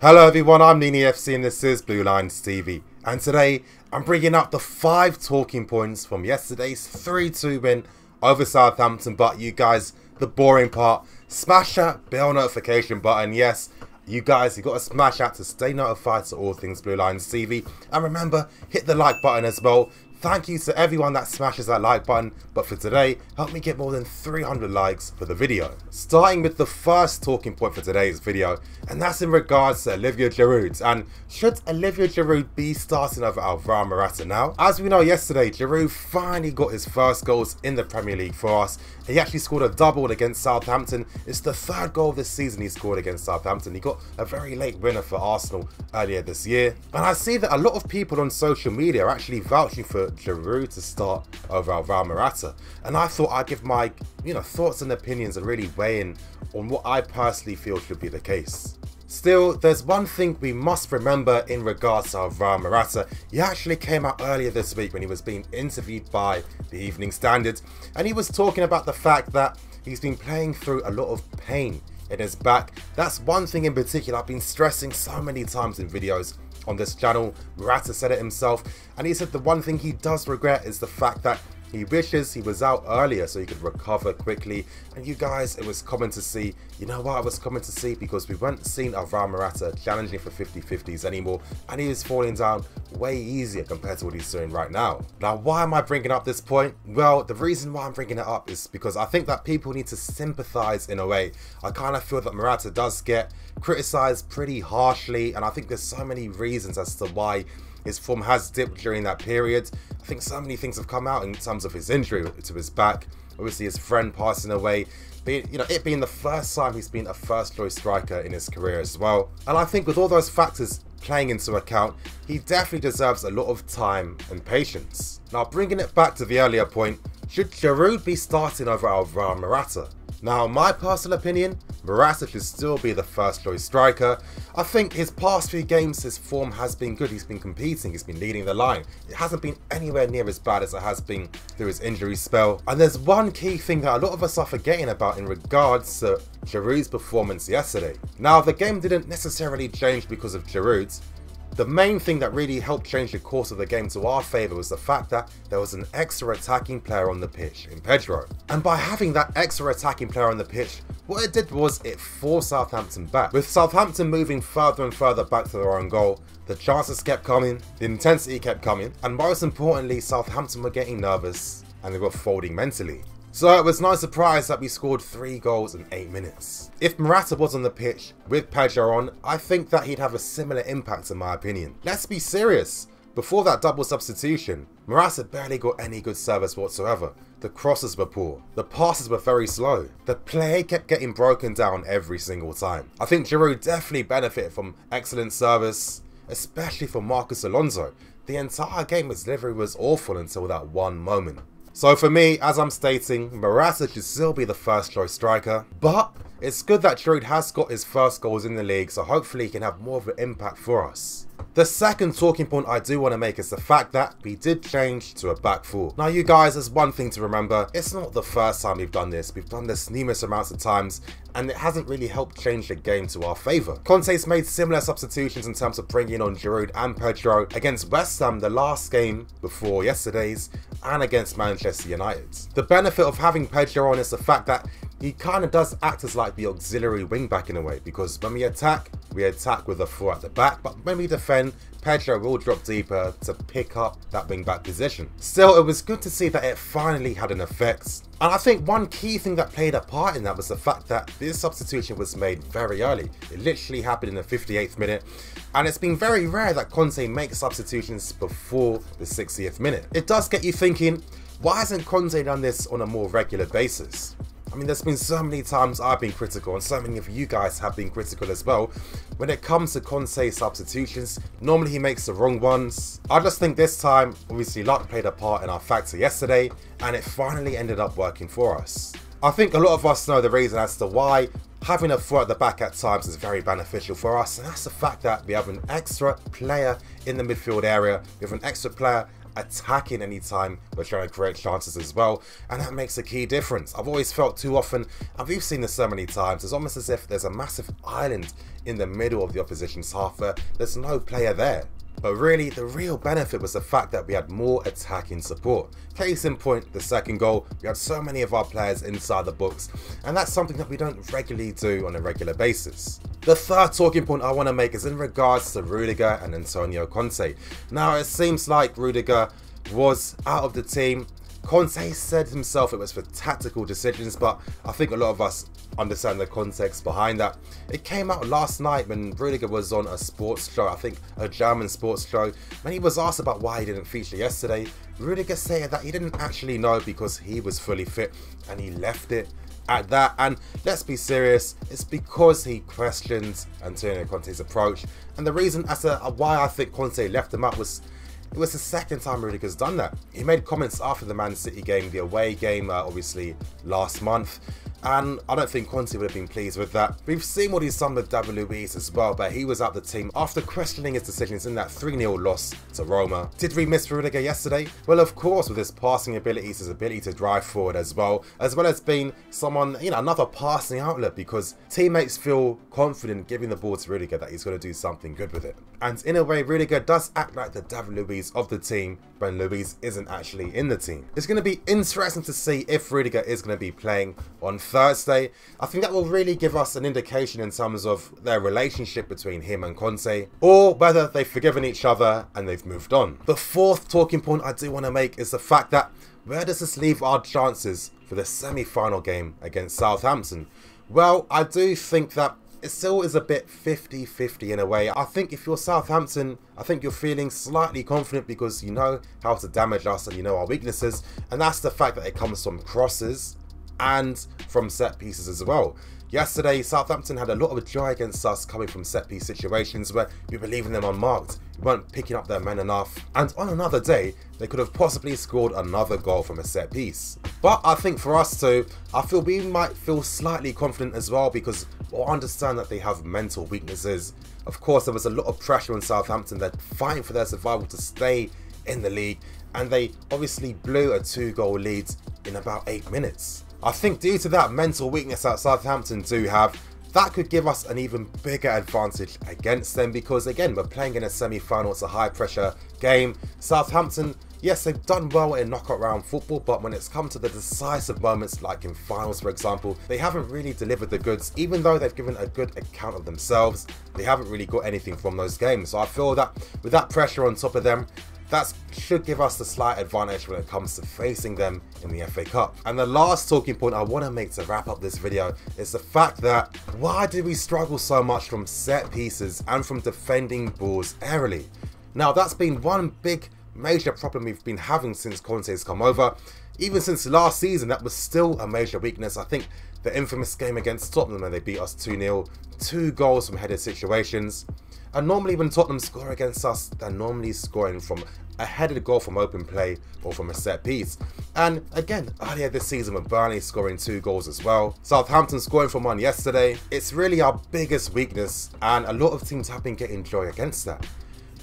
Hello everyone, I'm Nini FC and this is Blue Lines TV. And today I'm bringing up the 5 talking points from yesterday's 3-2 win over Southampton. But you guys, the boring part, smash that bell notification button. Yes, you guys, you got to smash that to stay notified to all things Blue Lines TV. And remember, hit the like button as well. Thank you to everyone that smashes that like button, but for today, help me get more than 300 likes for the video. Starting with the first talking point for today's video, and that's in regards to Olivier Giroud. And should Olivier Giroud be starting over MORATA now? As we know, yesterday, Giroud finally got his first goals in the Premier League for us. He actually scored a double against Southampton. It's the 3rd goal this season he scored against Southampton. He got a very late winner for Arsenal earlier this year. And I see that a lot of people on social media are actually vouching for Giroud to start over MORATA, and I thought I'd give my thoughts and opinions and really weigh in on what I personally feel should be the case. Still, there's one thing we must remember in regards to MORATA. He actually came out earlier this week when he was being interviewed by the Evening Standard, and he was talking about the fact that he's been playing through a lot of pain in his back. That's one thing in particular I've been stressing so many times in videos on this channel. MORATA said it himself, and he said the one thing he does regret is the fact that he wishes he was out earlier so he could recover quickly. And you guys, it was common to see, you know what, it was common to see because we weren't seeing MORATA challenging for 50-50s anymore, and he is falling down way easier compared to what he's doing right now. Now, why am I bringing up this point? Well, the reason why I'm bringing it up is because I think that people need to sympathize in a way. I kind of feel that MORATA does get criticized pretty harshly, and I think there's so many reasons as to why his form has dipped during that period. I think so many things have come out in terms of his injury to his back, obviously his friend passing away, it being the first time he's been a first choice striker in his career as well. And I think with all those factors playing into account, he definitely deserves a lot of time and patience. Now, bringing it back to the earlier point, should Giroud be starting over MORATA? Now, my personal opinion, MORATA should still be the first choice striker. I think his past few games, his form has been good. He's been competing, he's been leading the line. It hasn't been anywhere near as bad as it has been through his injury spell. And there's one key thing that a lot of us are forgetting about in regards to Giroud's performance yesterday. Now, the game didn't necessarily change because of Giroud. The main thing that really helped change the course of the game to our favour was the fact that there was an extra attacking player on the pitch in Pedro. And by having that extra attacking player on the pitch, what it did was it forced Southampton back. With Southampton moving further and further back to their own goal, the chances kept coming, the intensity kept coming, and most importantly, Southampton were getting nervous and they were folding mentally. So it was no surprise that we scored 3 goals in 8 minutes. If MORATA was on the pitch with Pedro on, I think that he'd have a similar impact in my opinion. Let's be serious. Before that double substitution, MORATA barely got any good service whatsoever. The crosses were poor, the passes were very slow, the play kept getting broken down every single time. I think Giroud definitely benefited from excellent service, especially from Marcos Alonso. The entire game his delivery was awful until that one moment. So for me, as I'm stating, MORATA should still be the first choice striker, but it's good that Giroud has got his first goals in the league, so hopefully he can have more of an impact for us. The second talking point I do want to make is the fact that we did change to a back 4. Now you guys, there's one thing to remember, it's not the first time we've done this. We've done this numerous amounts of times, and it hasn't really helped change the game to our favour. Conte's made similar substitutions in terms of bringing on Giroud and Pedro against West Ham the last game before yesterday's, and against Manchester United. The benefit of having Pedro on is the fact that he kind of does act as like the auxiliary wing back in a way, because when we attack with a 4 at the back, but when we defend, Pedro will drop deeper to pick up that wing back position. Still, it was good to see that it finally had an effect. And I think one key thing that played a part in that was the fact that this substitution was made very early. It literally happened in the 58th minute. And it's been very rare that Conte makes substitutions before the 60th minute. It does get you thinking, why hasn't Conte done this on a more regular basis? I mean, there's been so many times I've been critical, and so many of you guys have been critical as well. When it comes to Conte's substitutions, normally he makes the wrong ones. I just think this time, obviously luck played a part in our factor yesterday, and it finally ended up working for us. I think a lot of us know the reason as to why having a 4 at the back at times is very beneficial for us, and that's the fact that we have an extra player in the midfield area, we have an extra player attacking anytime we're trying to create chances as well, and that makes a key difference. I've always felt too often, and we've seen this so many times, it's almost as if there's a massive island in the middle of the opposition's half where there's no player there. But really, the real benefit was the fact that we had more attacking support. Case in point, the second goal, we had so many of our players inside the box, and that's something that we don't regularly do on a regular basis. The third talking point I want to make is in regards to Rudiger and Antonio Conte. Now, it seems like Rudiger was out of the team. Conte said himself it was for tactical decisions, but I think a lot of us understand the context behind that. It came out last night when Rudiger was on a sports show, I think a German sports show. When he was asked about why he didn't feature yesterday, Rudiger said that he didn't actually know because he was fully fit, and he left it at that. And let's be serious, it's because he questions Antonio Conte's approach, and the reason as to why I think Conte left him out was it was the second time Rudiger's done that. He made comments after the Man City game, the away game, obviously last month, and I don't think Conte would have been pleased with that. We've seen what he's done with WEs as well, but he was out the team after questioning his decisions in that 3-0 loss to Roma. Did we miss Rudiger yesterday? Well, of course, with his passing abilities, his ability to drive forward as well as being someone, another passing outlet, because teammates feel confident giving the ball to Rudiger that he's going to do something good with it. And in a way, Rudiger does act like the WEs of the team when Luis isn't actually in the team. It's going to be interesting to see if Rudiger is going to be playing on Thursday. I think that will really give us an indication in terms of their relationship between him and Conte, or whether they've forgiven each other and they've moved on. The fourth talking point I do want to make is the fact that where does this leave our chances for the semi-final game against Southampton? Well, I do think that it still is a bit 50-50 in a way. I think if you're Southampton, I think you're feeling slightly confident because you know how to damage us and you know our weaknesses, and that's the fact that it comes from crosses and from set pieces as well. Yesterday, Southampton had a lot of joy against us coming from set piece situations where we were leaving them unmarked. We weren't picking up their men enough, and on another day, they could have possibly scored another goal from a set piece. But I think for us too, I feel we might feel slightly confident as well because we'll understand that they have mental weaknesses. Of course, there was a lot of pressure on Southampton. They're fighting for their survival to stay in the league, and they obviously blew a 2-goal lead in about 8 minutes. I think due to that mental weakness that Southampton do have, that could give us an even bigger advantage against them because, again, we're playing in a semi-final, it's a high-pressure game. Southampton, yes, they've done well in knockout round football, but when it's come to the decisive moments, like in finals, for example, they haven't really delivered the goods. Even though they've given a good account of themselves, they haven't really got anything from those games. So I feel that with that pressure on top of them, that should give us the slight advantage when it comes to facing them in the FA Cup. And the last talking point I want to make to wrap up this video is the fact that why do we struggle so much from set pieces and from defending balls aerially? Now, that's been one big major problem we've been having since Conte's come over. Even since last season, that was still a major weakness. I think the infamous game against Tottenham when they beat us 2-0, 2 goals from headed situations. And normally when Tottenham score against us, they're normally scoring from a headed goal from open play or from a set piece. And again, earlier this season with Burnley scoring 2 goals as well, Southampton scoring from 1 yesterday, it's really our biggest weakness, and a lot of teams have been getting joy against that.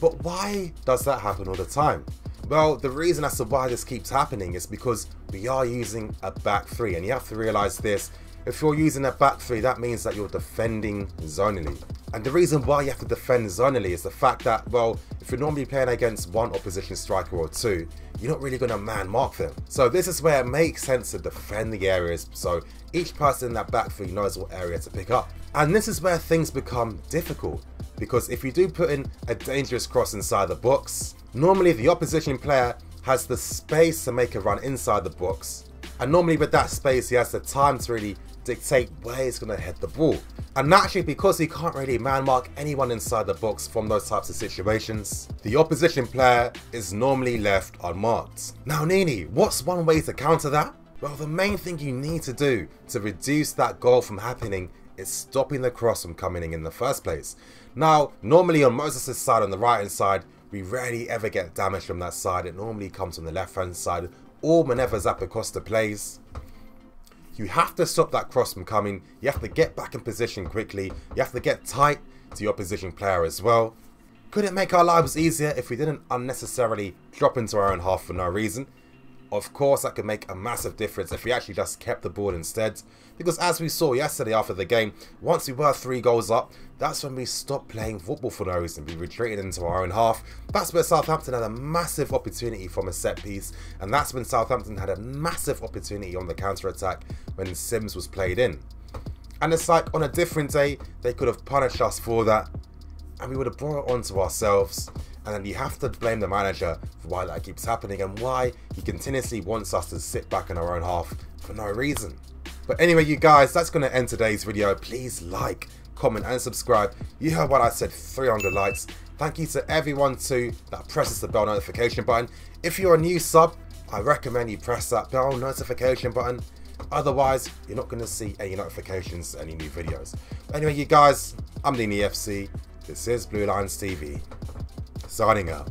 But why does that happen all the time? Well, the reason as to why this keeps happening is because we are using a back 3, and you have to realise this. If you're using a back 3, that means that you're defending zonally. And the reason why you have to defend zonally is the fact that, well, if you're normally playing against one opposition striker or 2, you're not really going to man mark them. So this is where it makes sense to defend the areas, so each person in that back 3 knows what area to pick up. And this is where things become difficult, because if you do put in a dangerous cross inside the box, normally the opposition player has the space to make a run inside the box, and normally with that space he has the time to really dictate where he's going to head the ball. And naturally, because he can't really man mark anyone inside the box from those types of situations, the opposition player is normally left unmarked. Now Nini, what's one way to counter that? Well, the main thing you need to do to reduce that goal from happening is stopping the cross from coming in the first place. Now, normally on Moses' side, on the right hand side, we rarely ever get damage from that side. It normally comes from the left hand side, or whenever Zappacosta plays. You have to stop that cross from coming. You have to get back in position quickly. You have to get tight to your opposition player as well. Could it make our lives easier if we didn't unnecessarily drop into our own half for no reason? Of course, that could make a massive difference if we actually just kept the ball instead. Because as we saw yesterday after the game, once we were 3 goals up, that's when we stopped playing football for no reason. We retreated into our own half. That's where Southampton had a massive opportunity from a set piece. And that's when Southampton had a massive opportunity on the counter-attack when Sims was played in. And it's like on a different day, they could have punished us for that. And we would have brought it onto ourselves. And then you have to blame the manager for why that keeps happening and why he continuously wants us to sit back in our own half for no reason. But anyway, you guys, that's going to end today's video. Please like, comment and subscribe. You heard what I said, 300 likes. Thank you to everyone too that presses the bell notification button. If you're a new sub, I recommend you press that bell notification button. Otherwise, you're not going to see any notifications, any new videos. But anyway, you guys, I'm the EFC. This is Blue Lines TV. Signing out.